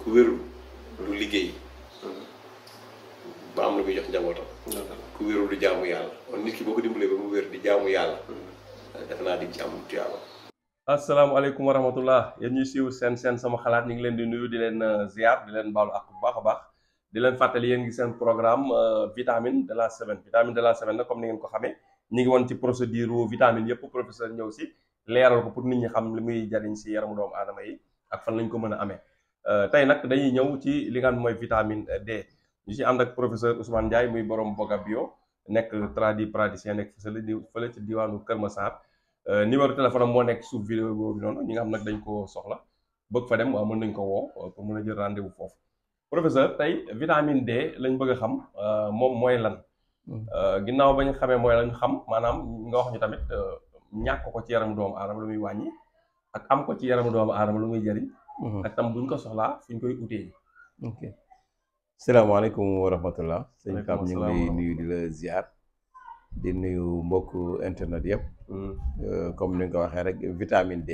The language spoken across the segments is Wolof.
ku wérul du liggéey ba am lu muy jox njabootam. ku wérul du jaamu yàlla kon nit ki boo ko dimbalee ba mu wér di jaamu yàlla. defe naa di ci am tuyaaba. asalaamaaleykum wa rahmatullah yéen ñuy siiw seen sama xalaat ñu ngi leen di nuyu di leen ziar di leen baalu ak bu baax a baax di leen fàttali yéen ngi seen programme vitamine de la semaine nag comme ni ngeen ko xamee ñu ngi woon ci procédure vitamine yëpp professeur ñëw si leeral ko pour nit ñi xam li muy jariñ si yaramu doomu aadama yi ak fan lañ ko mën a amee tey nag dañuy ñëw ci li nga xam mooy vitamine D ñu si ànd ak professeur Ousmane Ndiaye muy borom Boga Bio nekk praticien nekk fële ci diwaanu Kër Massar. Numéro téléphone am moo nekk suuf vidéo boobu noonu ñi nga xam nag dañ ko soxla bëgg fa dem waaw mën nañ ko woo pour mën a jël rendez-vous foofu professeur tey vitamine D lañ bëgg a xam moom mooy lan ginnaaw ba ñu xamee mooy lan xam maanaam nga wax ñu tamit ñàkk ko ci yaramu doomu aadama lu muy wàññi ak am ko ci yaramu doomu aadama lu muy jëriñ ak tam buñ ko soxlaa fi ñu koy utee. ok salaamaaleykum wa rahmatullah sëñ Pape ñu ngi lay nuyu di la ziar di nuyu mbokk internet yëpp comme ni nga ko waxee rek vitamine D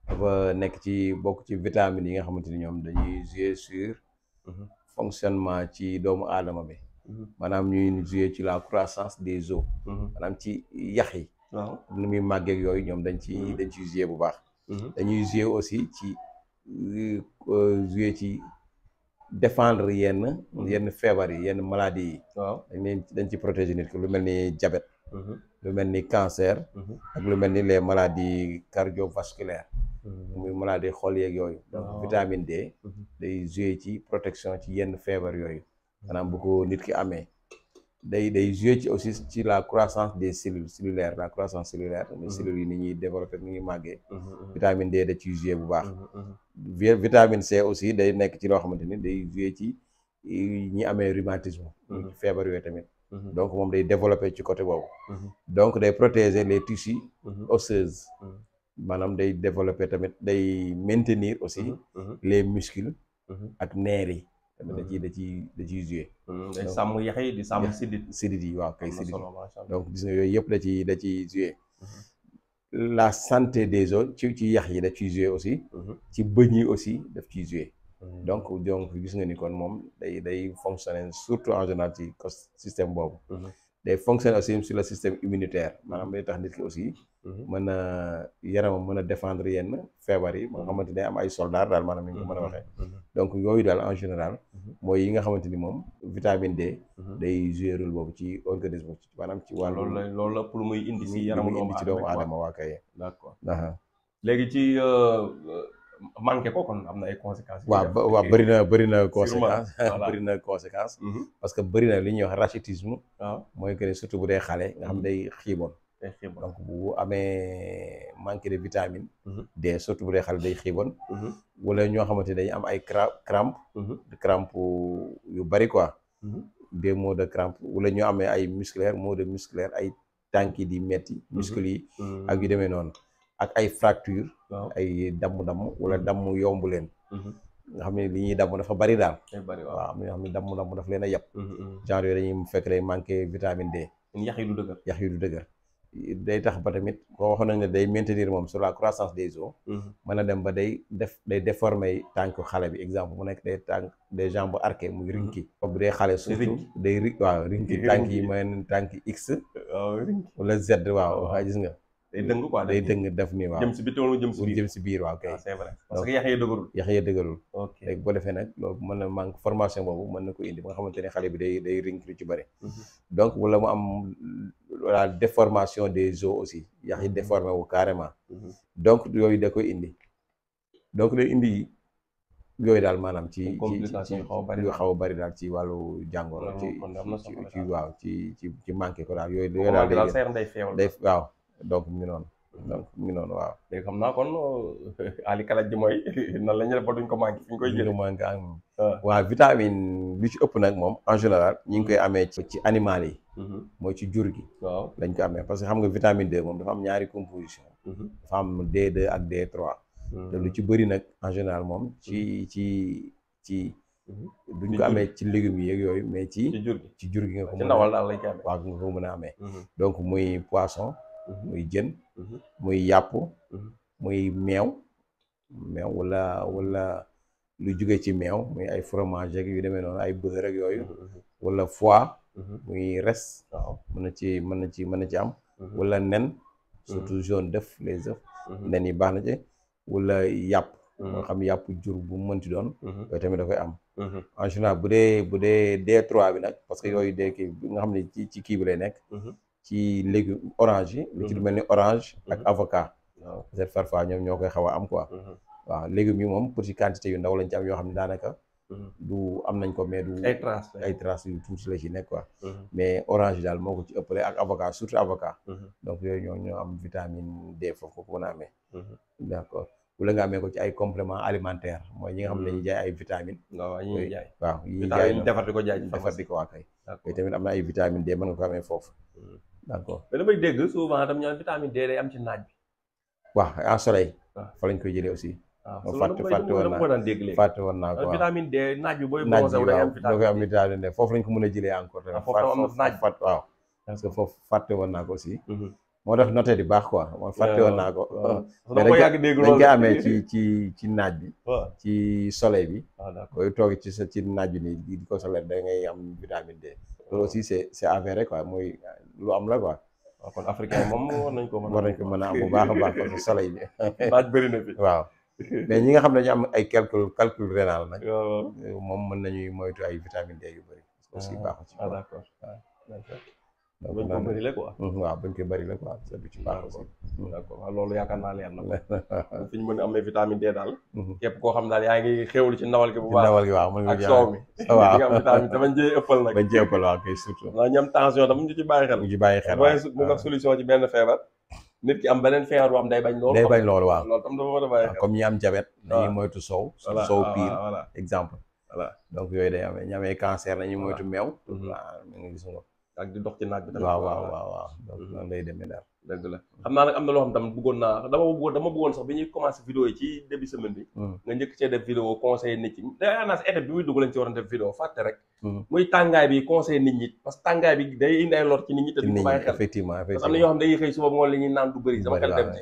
dafa nekk ci bokk ci vitamines yi nga xamante ni ñoom dañuy jouer sur fonctionnement ci doomu aadama bi maanaam ñuy jouer ci la croissance des os maanaam ci yax yi nu muy màggeeg yooyu ñoom dañ ciy jouer bu baax dañuy jouer aussi ci jouer ci défendre yenn feebar yi yenn maladies yi dañ ci protéger nit ki lu mel ni diabète lu mel ni cancer ak lu mel ni les maladies cardiovasculaires muy maladie xol yeeg yooyu donc vitamine D day jouer ci protection ci yenn feebar yooyu maanaam bu ko nit ki amee day jouer ci aussi ci la croissance des cellules cellulaires la croissance cellulaire mais cellules yi ni ñuy développer ni ñuy màggee vitamine D da ciy jouer bu baax vitamine C aussi day nekk ci loo xamante ni day jouer ci ñi amee rhumatisme feebar yooyu tamit donc moom day développer ci côté boobu donc day protéger les tissus osseuses maanaam day développer tamit day maintenir aussi les muscles ak nerfs yi tamit da ciy jouer day sàmm yax yi di sàmm sidit yi waaw kay sidit yi donc gis nga yooyu yëpp da ciy jouer la santé des os ci yax yi da ciy jouer aussi ci bëñ yi aussi daf ciy jouer donc gis nga ni kon moom day fonctionner surtout en général ci système boobu day fonctionner aussi sur le système immunitaire maanaam day tax nit ki aussi mën a yaramam mën a défendre yenn feebar yi ba nga xamante ne am ay soldats daal maanaam ni nga ko mën a waxee donc yooyu daal en général mooy yi nga xamante ni moom vitamine D day jouer rôle boobu ci organisme maanaam ci wàllu loolu la pour muy indi si yaramu doomu aadama waa kay d'accord léegi ci manqué ko kon am na ay conséquences. waaw bëri na conséquence bëri na conséquence parce que bëri na li ñuy wax rachitisme mooy que ne surtout bu dee xale nga xam day xiiboon donc bu amee manqué de vitamine D surtout bu dee xale day xiiboon wala ñoo xamante ne dañu am ay crampe yu bëri quoi des maux de crampe wala ñoo amee ay maux de musculaire ay tànk yi di metti muscles yi ak yu demee noonu ak ay fracture ay damm-damm wala damm yomb leen nga xam ne li ñuy damm dafa bari daal waaw am na ñoo xam ne damm dafa leen a yàpp genre yooyu dañuy fekk day manqué vitamine D yax yi du dëgër day tax ba tamit ko waxoon nañ ne day maintenir moom sur la croissance des os mën a dem ba day déformer tànk xale bi exemple mu nekk day tànk des jambes arquées muy rinki bu dee xale surtout day rinki tànk yi mooy tànk X wala Z waaw gis nga day dëng quoi day dëng def nii waaw jëm si biti wala jëm si biir waaw kay c'est vrai parce que yax yi dëgërul ok léegi boo defee nag loolu mën na manque formation boobu mën na ko indi ba nga xamante ne xale bi day rink lu ci bëri donc wala mu am la déformation des os aussi yax yi déformé wu carrément donc yooyu da koy indi donc day indi yooyu daal maanaam ci yu xaw a bëri daal ci wàllu jàngoro ci waaw ci manqué ko daal yooyu daal day waaw donc mu ngi noonu waaw léegi xam naa kon ali kalaj ji mooy nan la ñu def ba duñ ko manqué fi ñu koy jëlee manqué waaw vitamine bi ci ëpp nag moom en général ñi ngi koy amee ci animal yi mooy ci jur gi waaw lañ ko amee parce que xam nga vitamine D moom dafa am ñaari composition dafa am D2 ak D3 te lu ci bëri nag en général moom ci duñ ko amee ci légumes yi ak yooyu mais ci jur gi nga ko mën a waaw nga ko mën a amee donc muy poisson muy jën muy yàpp muy meew wala lu jugee ci meew muy ay fromage ak yu demee noonu ay beurre ak yooyu wala foie muy res waaw mën na ci am wala nen surtout jaune d'œuf les œufs nen yi baax na ci wala yàpp moo xam yàpp jur bu mu mënti doon yooyu tamit da koy am en général bu dee D3 bi nag parce que yooyu dee kii nga xam ne ci kii bi lay nekk ci légumes orange yi lu ci lu mel ni orange ak avocat peut-être parfois ñoom ñoo koy xaw a am quoi waaw légumes yi moom petit quantité yu ndaw lañ ci am yoo xam ne daanaka du am nañ ko mais du ay traces yu tuuti la ci nekk quoi mais orange daal moo ko ci ëppale ak avocat surtout avocat donc yooyu ñoo am vitamine D foofu ko mën a amee d'accord wala nga amee ko ci ay compléments alimentaires mooy ñi nga xam ne dañuy jaay ay vitamines waaw yi ñuy jaay waaw yi jaay defar di ko jaay defar di ko waa kay yooyu tamit am na ay vitamine D mën nga ko amee foofu d'accord mais damay dégg souvent tam ñaan vitamine D day am ci naaj bi waaw en soleil fa lañ koy jëlee aussi fàtte woon naa ko vitamine D naaj bi booy naaj bi waaw doo koy am vitamine D foofu lañ ko mën a jëlee encore tamit waaw parce que foofu fàtte woon naa ko aussi moo tax noté di baax quoi moo fàtte woon naa ko mais dañ koy amee ci naaj bi ci soleil bi koy toog ci naaj bi nii di ko soleil da ngay am vitamine D loolu aussi c'est avéré quoi mooy lu am la quoi kon africain moom war nañ ko mën a am bu baax a baax parce que soleil bi naaj bëri na fi waaw mais ñi nga xam ne ñu am ay calcul rénal nag moom mën nañuy moytu ay vitamine D yu bëri aussi baaxu ci d'accord bañ ko bëri la quoi waaw bañ ko bëri la quoi du ci baax aussi d'accord waaw loolu yaakaar naa leer na ko fi ñu mën a amee vitamine D daal képp koo xam daal yaa ngi xéwlu ci ndawal gi bu baax ndawal gi waaw mën nga ak soow mi waaw di nga am vitamine te bañ cee ëppal nag bañ cee ëppal waaw kay surtout waaw ñam tension tam ñu ci bàyyi xel mu nga solution ci benn feebar nit ki am beneen feebar boo xam day bañ loolu waaw loolu tam dafa mën a bàyyi xel comme ñi am diabète dañuy moytu soow piir exemple voilà donc yooyu day amee ñi amee cancer nañuy moytu meew waaw mi ngi gis nga ak di dox ci naaj bi tamit waaw donc noonu lay demee daal dëgg la xam naa nag am na loo xam tam bëggoon naa dama bëggoon sax bi ñuy commencé vidéo yi ci début semaine bi nga njëkk cee def vidéo conseil nit ñi day naa si été bi muy dugg lañ ci war a def vidéo fàtte rek muy tàngaay bi conseil nit ñi parce que tàngaay bi day indi ay lor ci nit ñi te duñ ko bàyyi xel effectivement parce que am na ñoo xam dañuy xëy suba ngoon li ñuy naan du bëri sama xel dem ci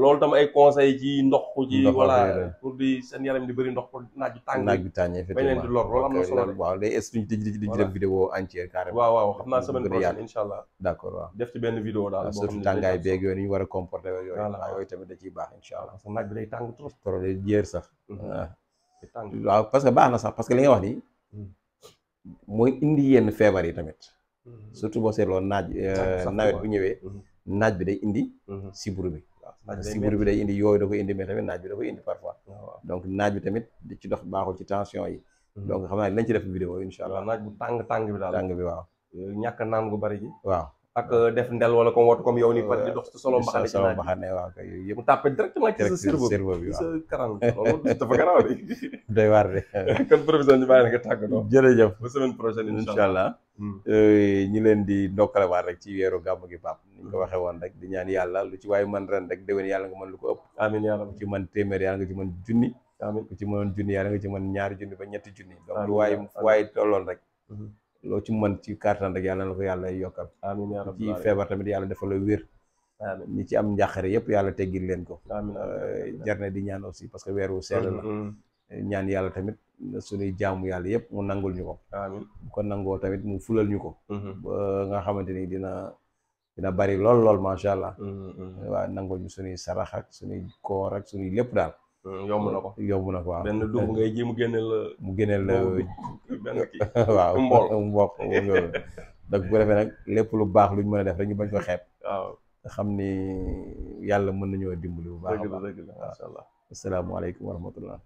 loolu tam ay conseil ci ndox ci voilà pour di seen yaram di bëri ndox pour naaj bi tàng bañ leen di lor loolu am na solo waaw day est duñ def vidéo entière carrément waaw xam naa semaine prochaine inshallah d'accord waaw def ci benn vidéo daal surtout tàngaay beeg yooyu ñu war a comporter yooyu yooyu tamit da ciy baax incha allah parce que naaj bi day tàng trop day jéer sax waaw parce que baax na sax parce que li nga wax ni mooy indi yenn feebar yi tamit surtout boo seetloo nawet bu ñëwee naaj bi day indi siburu bi siburu bi day indi yooyu da koy indi mais tamit naaj bi da koy indi parfois donc naaj bi tamit di ci dox baaxul ci tension yi donc xam naa dinañ ci def vidéo incha allah naaj bu tàng bi daal tàng bi waaw ñàkk naan gu bari gi waaw ak def ndel wala comme wootu comme yow nii par di dox ci solo mbaxane ci naaj mbaxane waaw kay yooyu yëpp mu tàppe directement ci sa cerveau bi sa karan loolu dafa garaaw de doy waar de kon professeur ñu bàyyi la nga tàggatoo jërëjëf ba semaine prochaine incha allah ñi leen di ndokkalewaat rek ci weeru gàmmu gi Pape ni ñu ko waxee woon rek di ñaan yàlla lu ci waaye mën ren rek déwén yàlla nga mën lu ko ëpp amiin yàlla ku ci mën téeméer yàlla nga ci mën junni amiin ku ci mënoon junni yàlla nga ci mën ñaari junni ba ñetti junni donc lu waaye tolloon rek loo ci mën ci kàttan rek yàlla na ko yàlla yokkal amiin yaa rabbi ci feebar tamit yàlla defal la wér ñi ci am njàqare yëpp yàlla teggil leen ko jar na di ñaan aussi parce que weeru sell la ñaan yàlla tamit suñuy jaamu yàlla yëpp mu nangul ñu ko amiin bu ko nangoo tamit mu fulal ñu ko ba nga xamante ni dina bari lool macha allah waaw nangul ñu suñuy sarax ak suñuy koor ak suñuy lépp daal yomb na ko waaw benn dugub ngay ji mu génneel la benn kii waaw mboq donc bu defee nag lépp lu baax luñ mën a def rek ñu bañ ko xeeb waaw xam ni yàlla mën nañoo dimbali bu baax a baax dëgg la macha allah asalaamaaleykum wa rahmatullah